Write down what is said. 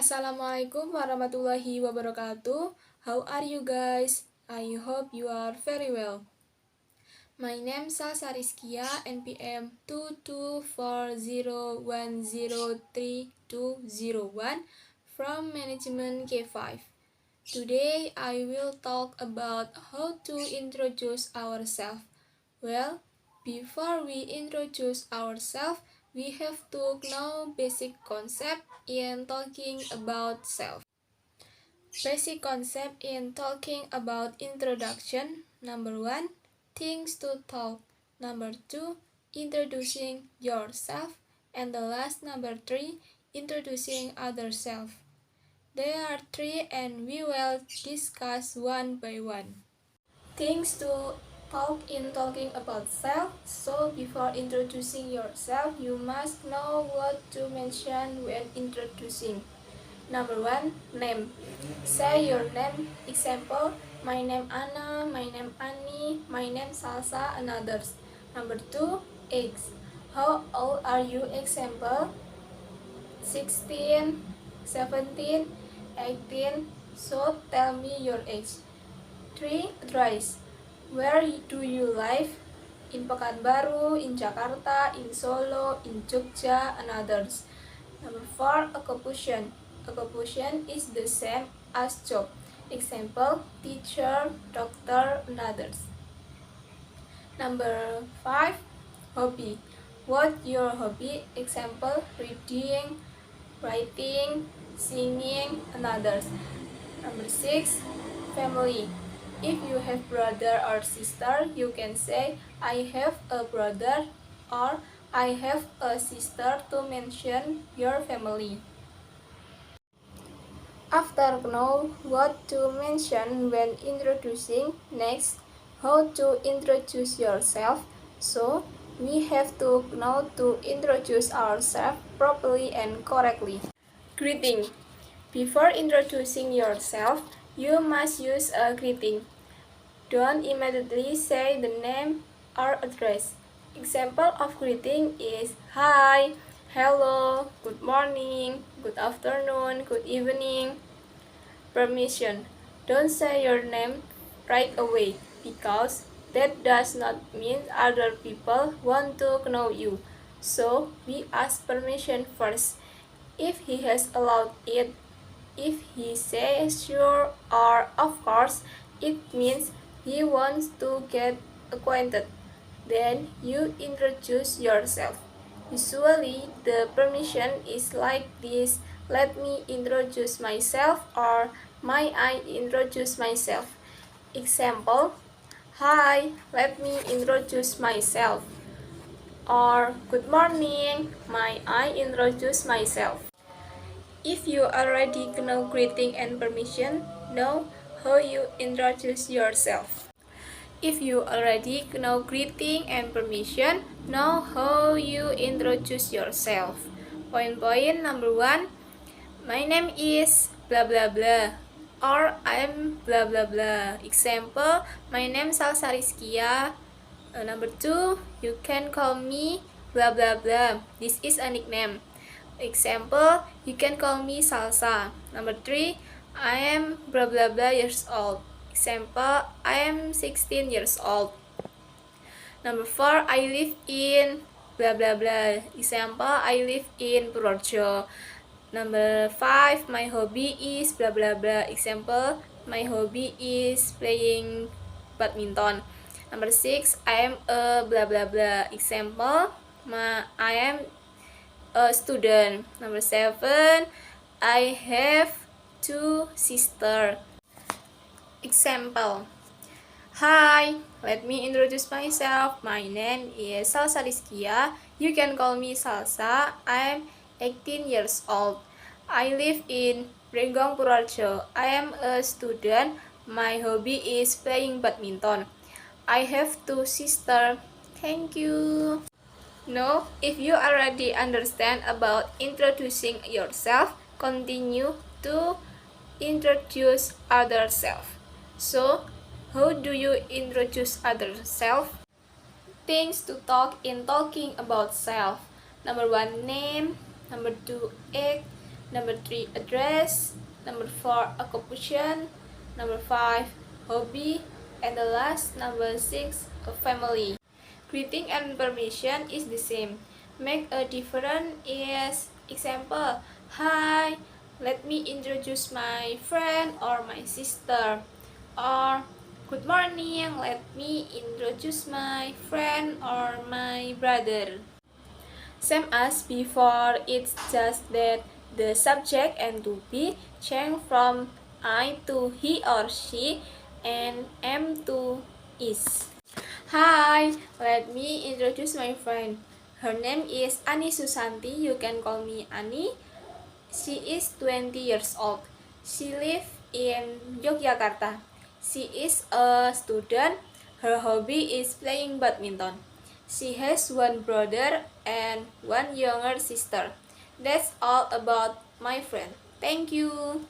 Assalamualaikum warahmatullahi wabarakatuh. How are you guys? I hope you are very well. My name is Salsa Rizkia, NPM 22401032201 from Management K5. Today I will talk about how to introduce ourselves. Well, before we introduce ourselves, we have to know basic concept in talking about self. Basic concept in talking about introduction. Number 1, things to talk. Number 2, introducing yourself. And the last, number 3, introducing other self. There are 3 and we will discuss one by one. Things to talk in talking about self. So before introducing yourself, you must know what to mention when introducing. Number 1, name. Say your name. Example, my name Anna, my name Annie, my name Salsa, and others. Number 2, age. How old are you? Example, 16, 17, 18. So tell me your age. 3, address. Where do you live? In Pekanbaru, in Jakarta, in Solo, in Jogja, and others. Number 4, occupation. Occupation is the same as job. Example, teacher, doctor, and others. Number 5, hobby. What your hobby? Example, reading, writing, singing, and others. Number 6, family. If you have brother or sister, you can say, I have a brother or I have a sister to mention your family. After know what to mention when introducing, next, how to introduce yourself. So, we have to know to introduce ourselves properly and correctly. Greeting. Before introducing yourself, you must use a greeting. Don't immediately say the name or address. Example of greeting is hi, hello, good morning, good afternoon, good evening. Permission. Don't say your name right away because that does not mean other people want to know you. So we ask permission first. If he has allowed it, if he says sure or of course, it means he wants to get acquainted. Then you introduce yourself. Usually the permission is like this: let me introduce myself or may I introduce myself. Example, hi, let me introduce myself. Or good morning, may I introduce myself. If you already know greeting and permission, know how you introduce yourself. If you already know greeting and permission, know how you introduce yourself. Point number 1, my name is blah blah blah, or I'm blah blah blah. Example, my name is Salsa Rizkia. Number 2, you can call me blah blah blah. This is a nickname. Example, you can call me Salsa. Number 3, I am blah blah blah years old. Example, I am 16 years old. Number 4, I live in blah blah blah. Example, I live in Purworejo. Number 5, my hobby is blah blah blah. Example, my hobby is playing badminton. Number 6, I am a blah blah blah. Example, I am a student. Number 7, I have 2 sisters. Example, hi, let me introduce myself. My name is Salsa Rizkia. You can call me Salsa. I'm 18 years old. I live in Brenggong, Purworejo. I am a student. My hobby is playing badminton. I have 2 sisters. Thank you. Now, if you already understand about introducing yourself, continue to introduce other self. So, how do you introduce other self? Things to talk in talking about self. Number 1, name. Number 2, age. Number 3, address. Number 4, occupation. Number 5, hobby. And the last, number 6, a family. Greeting and permission is the same. Make a difference is example. Hi, let me introduce my friend or my sister. Or good morning, let me introduce my friend or my brother. Same as before, it's just that the subject and to be changed from I to he or she and am to is. Hi, let me introduce my friend. Her name is Ani Susanti. You can call me Ani. She is 20 years old. She lives in Yogyakarta. She is a student. Her hobby is playing badminton. She has one brother and one younger sister. That's all about my friend. Thank you.